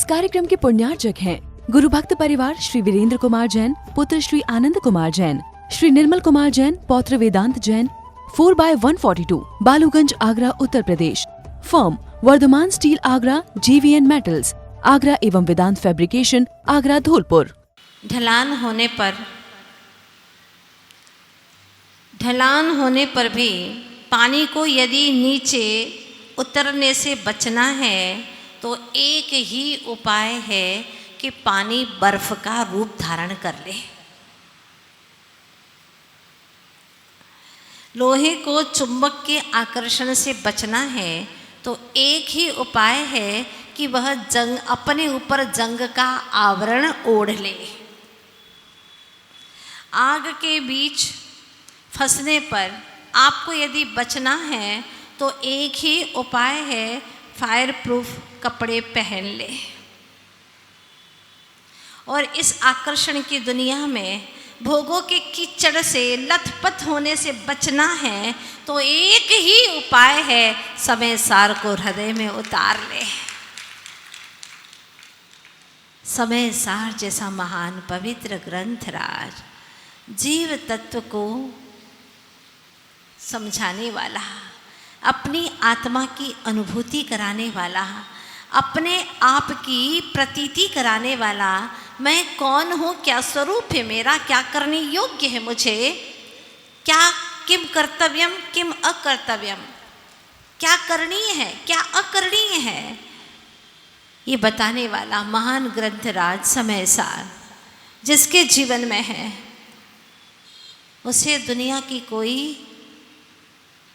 कार्यक्रम के पुण्यार्चक हैं गुरु भक्त परिवार श्री वीरेंद्र कुमार जैन, पुत्र श्री आनंद कुमार जैन, श्री निर्मल कुमार जैन, पौत्र Vedant Jain, 4/142, Baluganj, Agra, Uttar Pradesh. Firm Vardhaman steel Agra, JVN metals Agra एवं वेदांत फैब्रिकेशन आगरा, धौलपुर। ढलान होने पर भी पानी को यदि नीचे उतरने से बचना है तो एक ही उपाय है कि पानी बर्फ का रूप धारण कर ले। लोहे को चुंबक के आकर्षण से बचना है तो एक ही उपाय है कि वह जंग अपने ऊपर जंग का आवरण ओढ़ ले। आग के बीच फंसने पर आपको यदि बचना है तो एक ही उपाय है, फायर प्रूफ कपड़े पहन ले। और इस आकर्षण की दुनिया में भोगों के कीचड़ से लथपथ होने से बचना है तो एक ही उपाय है, समय सार को हृदय में उतार ले। समय सार जैसा महान पवित्र ग्रंथ राज जीव तत्व को समझाने वाला, अपनी आत्मा की अनुभूति कराने वाला, अपने आप की प्रतीति कराने वाला, मैं कौन हूँ, क्या स्वरूप है मेरा, क्या करने योग्य है मुझे, क्या किम कर्तव्यम किम अकर्तव्यम, क्या करणीय है क्या अकरणीय है, ये बताने वाला महान ग्रंथ राज समय सार जिसके जीवन में है, उसे दुनिया की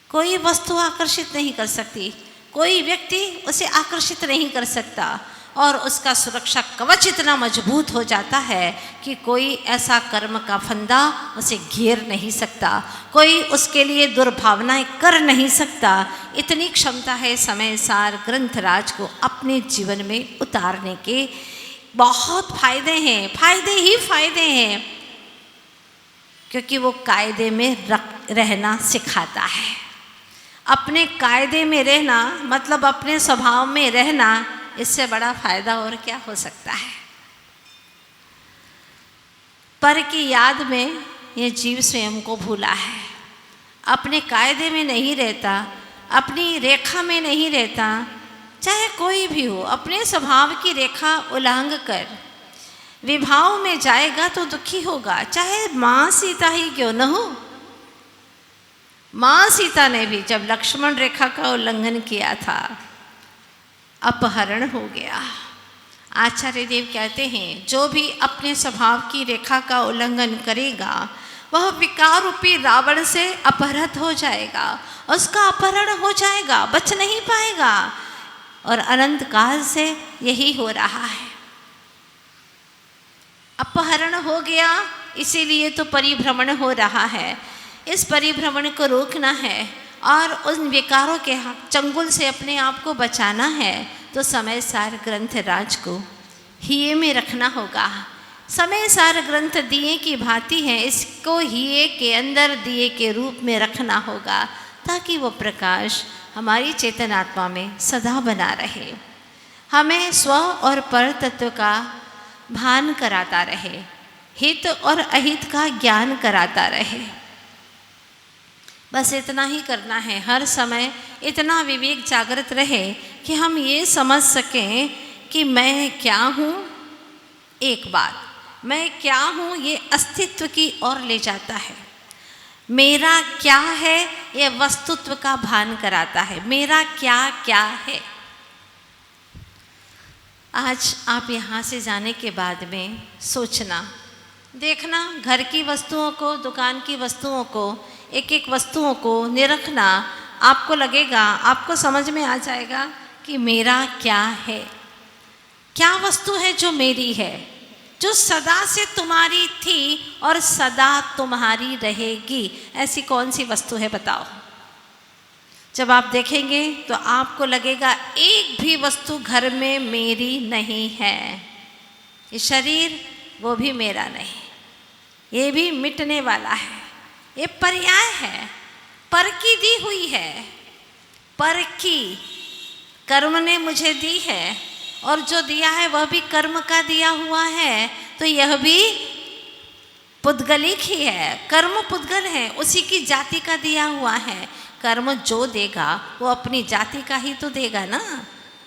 कोई वस्तु आकर्षित नहीं कर सकती, कोई व्यक्ति उसे आकर्षित नहीं कर सकता। और उसका सुरक्षा कवच इतना मजबूत हो जाता है कि कोई ऐसा कर्म का फंदा उसे घेर नहीं सकता, कोई उसके लिए दुर्भावनाएं कर नहीं सकता। इतनी क्षमता है समय सार ग्रंथराज को अपने जीवन में उतारने के। बहुत फायदे हैं, फायदे ही फायदे हैं, क्योंकि वो कायदे में रहना सिखाता है। अपने कायदे में रहना मतलब अपने स्वभाव में रहना, इससे बड़ा फायदा और क्या हो सकता है। पर की याद में ये जीव स्वयं को भूला है, अपने कायदे में नहीं रहता, अपनी रेखा में नहीं रहता। चाहे कोई भी हो, अपने स्वभाव की रेखा उल्लंघन कर विभाव में जाएगा तो दुखी होगा, चाहे माँ सीता ही क्यों न हो। माँ सीता ने भी जब लक्ष्मण रेखा का उल्लंघन किया था, अपहरण हो गया। आचार्य देव कहते हैं, जो भी अपने स्वभाव की रेखा का उल्लंघन करेगा वह विकार रूपी रावण से अपहृत हो जाएगा, उसका अपहरण हो जाएगा, बच नहीं पाएगा। और अनंत काल से यही हो रहा है, अपहरण हो गया, इसीलिए तो परिभ्रमण हो रहा है। इस परिभ्रमण को रोकना है और उन विकारों के चंगुल से अपने आप को बचाना है तो समय सार ग्रंथ राज को हिये में रखना होगा। समय सार ग्रंथ दिए की भांति है, इसको हिये के अंदर दिए के रूप में रखना होगा ताकि वो प्रकाश हमारी चेतन आत्मा में सदा बना रहे, हमें स्व और पर तत्व का भान कराता रहे, हित और अहित का ज्ञान कराता रहे। बस इतना ही करना है, हर समय इतना विवेक जागृत रहे कि हम ये समझ सकें कि मैं क्या हूँ। एक बात, मैं क्या हूँ ये अस्तित्व की ओर ले जाता है, मेरा क्या है ये वस्तुत्व का भान कराता है, मेरा क्या क्या है। आज आप यहाँ से जाने के बाद में सोचना, देखना, घर की वस्तुओं को, दुकान की वस्तुओं को, एक एक वस्तुओं को निरखना, आपको लगेगा, आपको समझ में आ जाएगा कि मेरा क्या है, क्या वस्तु है जो मेरी है, जो सदा से तुम्हारी थी और सदा तुम्हारी रहेगी। ऐसी कौन सी वस्तु है बताओ। जब आप देखेंगे तो आपको लगेगा एक भी वस्तु घर में मेरी नहीं है। ये शरीर वो भी मेरा नहीं, ये भी मिटने वाला है, ये पर्याय है, पर की दी हुई है, पर की कर्म ने मुझे दी है, और जो दिया है वह भी कर्म का दिया हुआ है, तो यह भी पुद्गलिक ही है, कर्म पुद्गल है, उसी की जाति का दिया हुआ है। कर्म जो देगा वो अपनी जाति का ही तो देगा ना,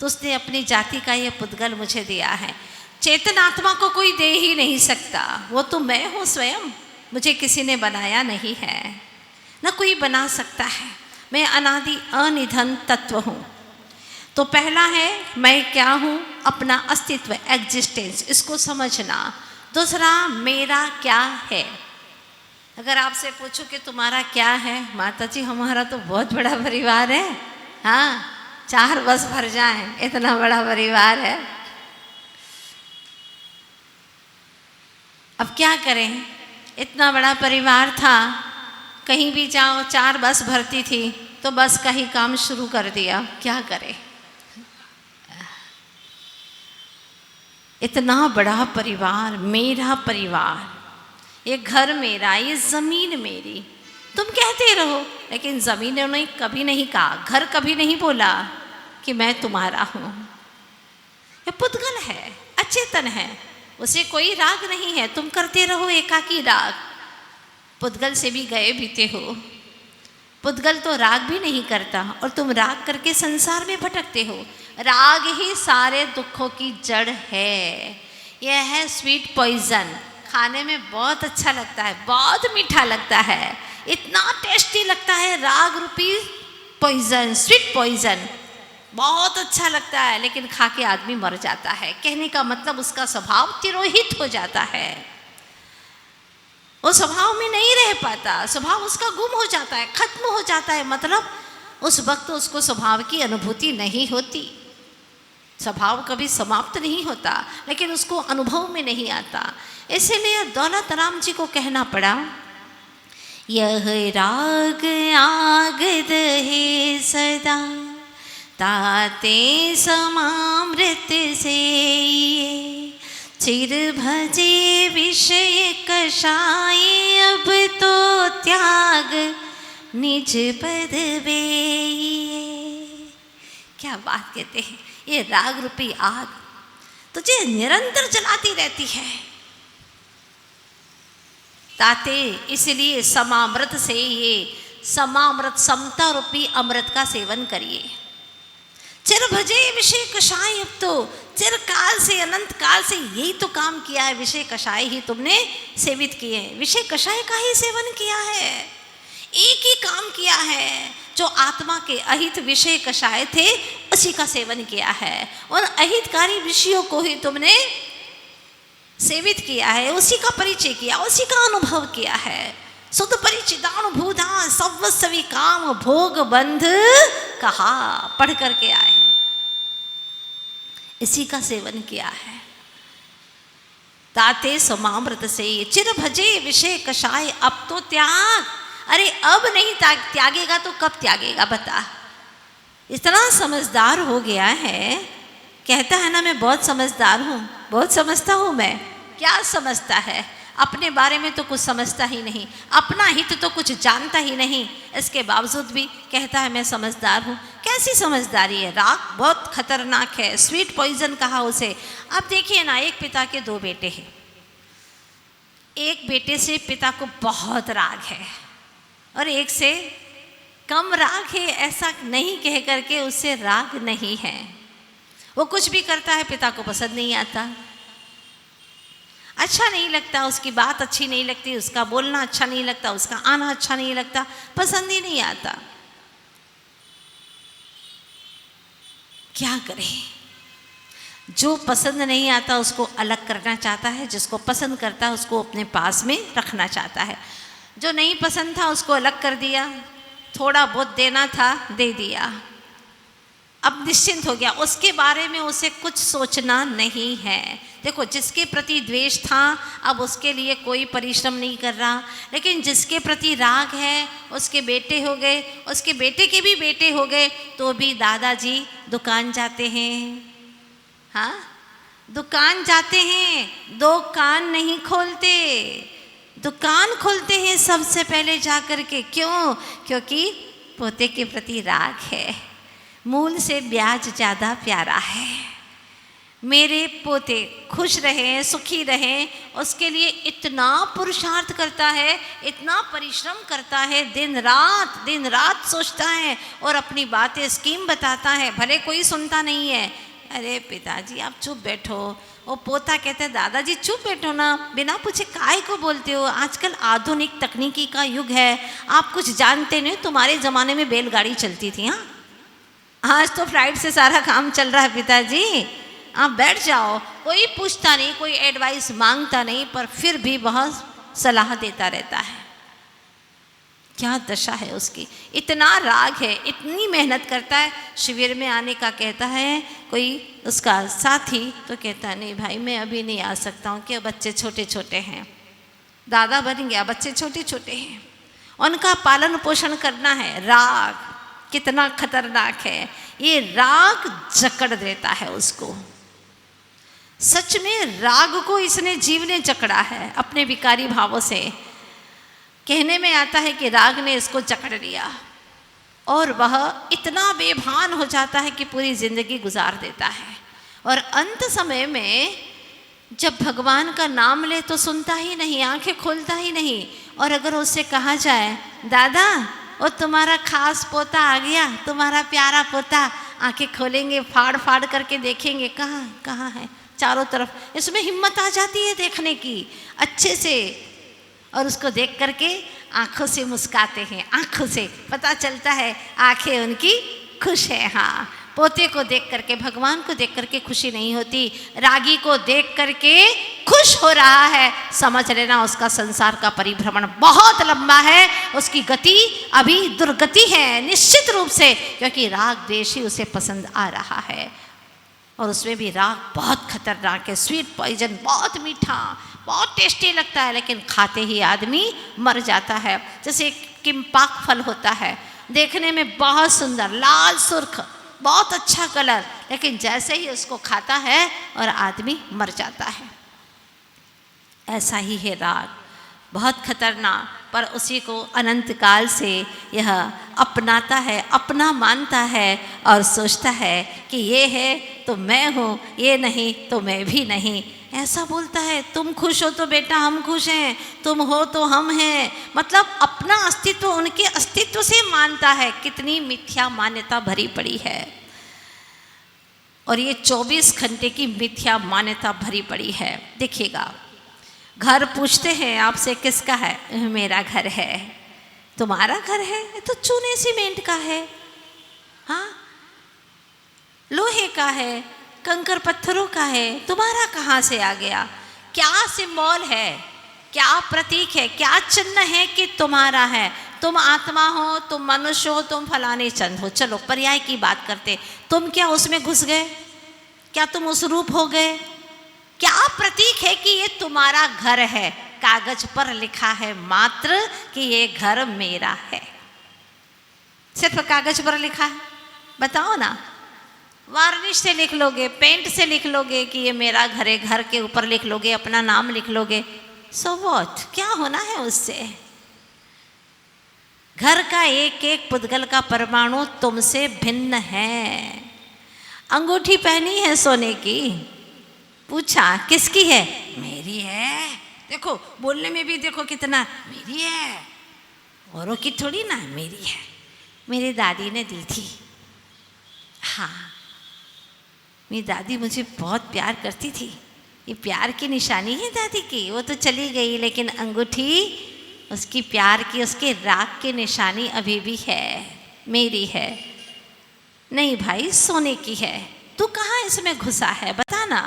तो उसने अपनी जाति का ये पुद्गल मुझे दिया है। चेतन आत्मा को कोई दे ही नहीं सकता, वो तो मैं हूँ स्वयं, मुझे किसी ने बनाया नहीं है, न कोई बना सकता है। मैं अनादि अनिधन तत्व हूँ। तो पहला है मैं क्या हूँ, अपना अस्तित्व, एग्जिस्टेंस, इसको समझना। दूसरा मेरा क्या है। अगर आपसे पूछो कि तुम्हारा क्या है, माता जी हमारा तो बहुत बड़ा परिवार है, हाँ 4 बस भर जाए इतना बड़ा परिवार है। अब क्या करें, इतना बड़ा परिवार था, कहीं भी जाओ 4 बस भरती थी तो बस का ही काम शुरू कर दिया, क्या करें। इतना बड़ा परिवार, मेरा परिवार, ये घर मेरा, ये ज़मीन मेरी, तुम कहते रहो, लेकिन ज़मीन ने कभी नहीं कहा, घर कभी नहीं बोला कि मैं तुम्हारा हूँ। ये पुद्गल है, अचेतन है, उसे कोई राग नहीं है, तुम करते रहो एकाकी राग। पुद्गल से भी गए बीते हो, पुद्गल तो राग भी नहीं करता और तुम राग करके संसार में भटकते हो। राग ही सारे दुखों की जड़ है। यह है स्वीट पॉइजन, खाने में बहुत अच्छा लगता है, बहुत मीठा लगता है, इतना टेस्टी लगता है, राग रूपी पॉइजन, स्वीट पॉइजन, बहुत अच्छा लगता है, लेकिन खा के आदमी मर जाता है। कहने का मतलब उसका स्वभाव तिरोहित हो जाता है, वो स्वभाव में नहीं रह पाता, स्वभाव उसका गुम हो जाता है, खत्म हो जाता है। मतलब उस वक्त उसको स्वभाव की अनुभूति नहीं होती, स्वभाव कभी समाप्त नहीं होता, लेकिन उसको अनुभव में नहीं आता। इसीलिए दौलत राम जी को कहना पड़ा, यह राग आगद है सदा, ताते समामृत से, चिर भजे विषय कषाय, अब तो त्याग निज पद वे। क्या बात कहते हैं, ये राग रूपी आग तुझे निरंतर जलाती रहती है। ताते इसलिए समामृत से, ये समामृत समता रूपी अमृत का सेवन करिए। चिर भजे विषय कषाय, अब तो चिरकाल से, अनंत काल से यही तो काम किया है, विषय कषाय ही तुमने सेवित किए, विषय कषाय का ही सेवन किया है। एक ही काम किया है, जो आत्मा के अहित विषय कषाय थे उसी का सेवन किया है, उन अहितकारी विषयों को ही तुमने सेवित किया है, उसी का परिचय किया, उसी का अनुभव किया है। सुध परिचिदानुभूता सवस्वी काम भोग बंध कहा, पढ़ करके आए, इसी का सेवन किया है। ताते समामृत से, चिर भजे विषय कषाय, अब तो त्याग। अरे अब नहीं त्यागेगा तो कब त्यागेगा बता। इतना समझदार हो गया है, कहता है ना मैं बहुत समझदार हूँ, बहुत समझता हूँ। मैं क्या समझता है, अपने बारे में तो कुछ समझता ही नहीं, अपना हित तो कुछ जानता ही नहीं, इसके बावजूद भी कहता है मैं समझदार हूँ। कैसी समझदारी है, राग बहुत खतरनाक है, स्वीट पॉइजन कहा उसे। अब देखिए ना, एक पिता के 2 बेटे हैं, एक बेटे से पिता को बहुत राग है और एक से कम राग है, ऐसा नहीं कह करके उससे राग नहीं है। वो कुछ भी करता है पिता को पसंद नहीं आता, अच्छा नहीं लगता, उसकी बात अच्छी नहीं लगती, उसका बोलना अच्छा नहीं लगता, उसका आना अच्छा नहीं लगता, पसंद ही नहीं आता। क्या करें, जो पसंद नहीं आता उसको अलग करना चाहता है, जिसको पसंद करता है उसको अपने पास में रखना चाहता है। जो नहीं पसंद था उसको अलग कर दिया, थोड़ा बहुत देना था दे दिया, अब निश्चिंत हो गया, उसके बारे में उसे कुछ सोचना नहीं है। देखो, जिसके प्रति द्वेष था अब उसके लिए कोई परिश्रम नहीं कर रहा, लेकिन जिसके प्रति राग है उसके बेटे हो गए, उसके बेटे के भी बेटे हो गए, तो भी दादाजी दुकान जाते हैं। हाँ, दुकान जाते हैं, 2 कान नहीं खोलते, दुकान खोलते हैं सबसे पहले जा कर के। क्यों? क्योंकि पोते के प्रति राग है, मूल से ब्याज ज़्यादा प्यारा है। मेरे पोते खुश रहें, सुखी रहें, उसके लिए इतना पुरुषार्थ करता है, इतना परिश्रम करता है, दिन रात सोचता है और अपनी बातें स्कीम बताता है, भले कोई सुनता नहीं है। अरे पिताजी आप चुप बैठो। वो पोता कहता है दादाजी चुप बैठो ना, बिना पूछे काहे को बोलते हो, आजकल आधुनिक तकनीकी का युग है, आप कुछ जानते नहीं, तुम्हारे ज़माने में बैलगाड़ी चलती थी। हाँ, आज तो फ्लाइट से सारा काम चल रहा है पिताजी, आप बैठ जाओ। कोई पूछता नहीं, कोई एडवाइस मांगता नहीं, पर फिर भी बहुत सलाह देता रहता है। क्या दशा है उसकी, इतना राग है, इतनी मेहनत करता है। शिविर में आने का कहता है कोई उसका साथी, तो कहता है नहीं भाई मैं अभी नहीं आ सकता हूँ, कि बच्चे छोटे छोटे हैं, दादा बन गया, बच्चे छोटे छोटे हैं, उनका पालन पोषण करना है। राग कितना खतरनाक है, ये राग जकड़ देता है उसको। सच में राग को इसने जीव ने जकड़ा है अपने विकारी भावों से। कहने में आता है कि राग ने इसको जकड़ लिया और वह इतना बेभान हो जाता है कि पूरी जिंदगी गुजार देता है। और अंत समय में जब भगवान का नाम ले तो सुनता ही नहीं, आंखें खोलता ही नहीं। और अगर उससे कहा जाए दादा वो तुम्हारा खास पोता आ गया, तुम्हारा प्यारा पोता, आंखें खोलेंगे, फाड़ फाड़ करके देखेंगे, कहाँ है, चारों तरफ। इसमें हिम्मत आ जाती है देखने की अच्छे से, और उसको देख करके आंखों से मुस्काते हैं, आंखों से पता चलता है आंखें उनकी खुश है। हाँ, पोते को देख करके, भगवान को देख करके खुशी नहीं होती, रागी को देख करके खुश हो रहा है, समझ लेना उसका संसार का परिभ्रमण बहुत लंबा है, उसकी गति अभी दुर्गति है निश्चित रूप से, क्योंकि राग द्वेष ही उसे पसंद आ रहा है। और उसमें भी राग बहुत खतरनाक है, स्वीट पॉइजन, बहुत मीठा, बहुत टेस्टी लगता है, लेकिन खाते ही आदमी मर जाता है। जैसे किम्पाक फल होता है, देखने में बहुत सुंदर, लाल सुर्ख, बहुत अच्छा कलर, लेकिन जैसे ही उसको खाता है और आदमी मर जाता है। ऐसा ही है राग, बहुत खतरनाक, पर उसी को अनंत काल से यह अपनाता है, अपना मानता है और सोचता है कि ये है तो मैं हूँ, ये नहीं तो मैं भी नहीं। ऐसा बोलता है, तुम खुश हो तो बेटा हम खुश हैं, तुम हो तो हम हैं। मतलब अपना अस्तित्व उनके अस्तित्व से मानता है। कितनी मिथ्या मान्यता भरी पड़ी है, और ये 24 घंटे की मिथ्या मान्यता भरी पड़ी है। देखिएगा, घर पूछते हैं आपसे किसका है, मेरा घर है। तुम्हारा घर है, ये तो चूने सीमेंट का है, हाँ, लोहे का है, कंकर पत्थरों का है, तुम्हारा कहाँ से आ गया? क्या सिंबल है, क्या प्रतीक है, क्या चिन्ह है कि तुम्हारा है? तुम आत्मा हो, तुम मनुष्य हो, तुम फलाने चंद हो। चलो पर्याय की बात करते, तुम क्या उसमें घुस गए? क्या तुम उस रूप हो गए? क्या प्रतीक है कि ये तुम्हारा घर है? कागज पर लिखा है मात्र कि ये घर मेरा है, सिर्फ कागज पर लिखा है। बताओ ना, वार्निश से लिख लोगे, पेंट से लिख लोगे कि ये मेरा घर है, घर के ऊपर लिख लोगे, अपना नाम लिख लोगे, सो व्हाट, क्या होना है उससे? घर का एक एक पुद्गल का परमाणु तुमसे भिन्न है। अंगूठी पहनी है सोने की, पूछा किसकी है? मेरी है। देखो बोलने में भी देखो कितना, मेरी है, औरों की थोड़ी ना, मेरी है, मेरी दादी ने दी थी। हाँ, मेरी दादी मुझे बहुत प्यार करती थी, ये प्यार की निशानी है दादी की। वो तो चली गई, लेकिन अंगूठी उसकी प्यार की, उसके राग की निशानी अभी भी है, मेरी है। नहीं भाई, सोने की है। तू कहाँ इसमें घुसा है, बताना।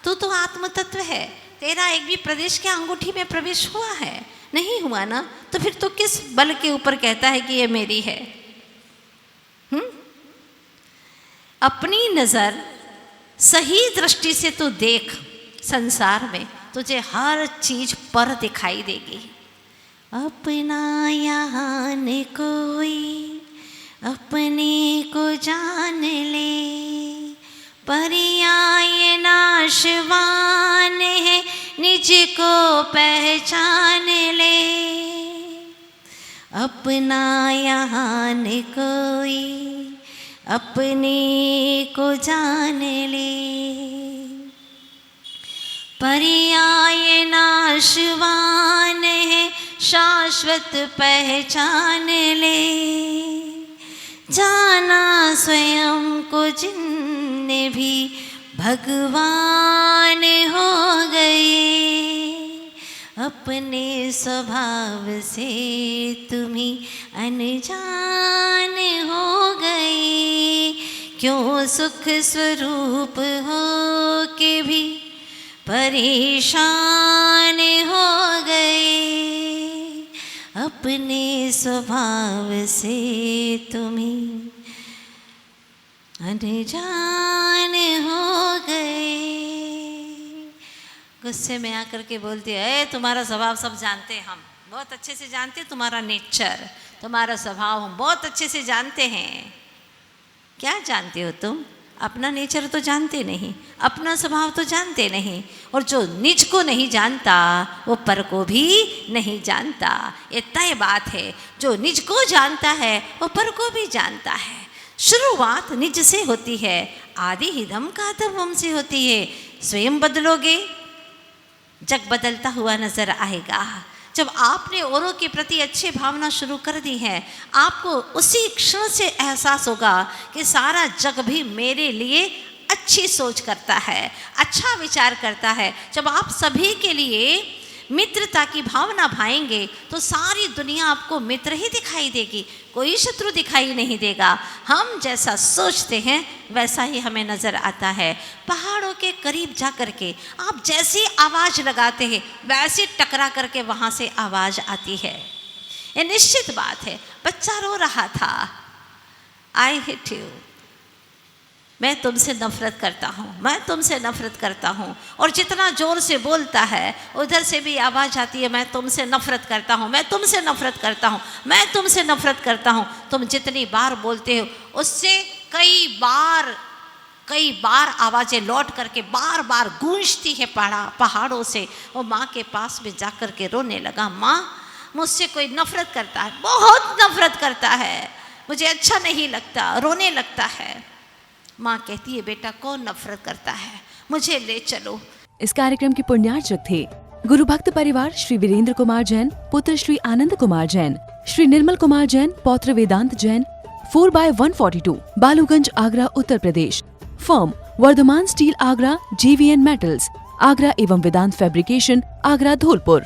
तू तो आत्म तत्व है, तेरा एक भी प्रदेश के अंगूठी में प्रवेश हुआ है? नहीं हुआ ना, तो फिर तू किस बल के ऊपर कहता है कि ये मेरी है? अपनी नज़र सही दृष्टि से तू देख, संसार में तुझे हर चीज पर दिखाई देगी। अपना यहाँ न कोई अपने को जान ले, पर्याय नाशवान है, निज को पहचान ले। अपना यहाँ न कोई अपने को जान ले। पर्याय नाशवान है, शाश्वत पहचान ले। जाना स्वयं को जिनने भी भगवान हो गए। अपने स्वभाव से तुम्ही अनजान हो गए। क्यों सुख स्वरूप हो के भी परेशान हो गए। अपने स्वभाव से तुम्ही अनजान हो गए। गुस्से में आकर के बोलती है, तुम्हारा स्वभाव सब जानते हैं, हम बहुत अच्छे से जानते हैं, तुम्हारा नेचर, तुम्हारा स्वभाव हम बहुत अच्छे से जानते हैं। क्या जानते हो तुम? अपना नेचर तो जानते नहीं, अपना स्वभाव तो जानते नहीं, और जो निज को नहीं जानता वो पर को भी नहीं जानता। ये तय बात है, जो निज को जानता है वो पर को भी जानता है। शुरुआत निज से होती है, आदि हिदम का हम से होती है। स्वयं बदलोगे, जग बदलता हुआ नजर आएगा। जब आपने औरों के प्रति अच्छी भावना शुरू कर दी है, आपको उसी क्षण से एहसास होगा कि सारा जग भी मेरे लिए अच्छी सोच करता है, अच्छा विचार करता है। जब आप सभी के लिए मित्रता की भावना भाएंगे तो सारी दुनिया आपको मित्र ही दिखाई देगी, कोई शत्रु दिखाई नहीं देगा। हम जैसा सोचते हैं वैसा ही हमें नज़र आता है। पहाड़ों के करीब जा कर के आप जैसी आवाज़ लगाते हैं वैसे टकरा करके वहाँ से आवाज़ आती है। ये निश्चित बात है। बच्चा रो रहा था, आई हेट यू, मैं तुमसे नफरत करता हूँ, मैं तुमसे नफरत करता हूँ। और जितना ज़ोर से बोलता है उधर से भी आवाज़ आती है, मैं तुमसे नफरत करता हूँ, मैं तुमसे नफरत करता हूँ, मैं तुमसे नफरत करता हूँ। तुम जितनी बार बोलते हो उससे कई बार आवाज़ें लौट करके बार बार गूंजती है पहाड़ों से। वो माँ के पास में जा कर के रोने लगा, माँ मुझसे कोई नफरत करता है, बहुत नफरत करता है, मुझे अच्छा नहीं लगता, रोने लगता है। माँ कहती है, बेटा कौन नफरत करता है, मुझे ले चलो। इस कार्यक्रम के पुण्यार्चक थे गुरु भक्त परिवार श्री वीरेंद्र कुमार जैन, पुत्र श्री आनंद कुमार जैन, श्री निर्मल कुमार जैन, पौत्र Vedant Jain, 4/142, Baluganj, Agra, Uttar Pradesh. Firm Vardhaman steel Agra, JVN metals Agra एवं वेदांत फैब्रिकेशन आगरा, धौलपुर।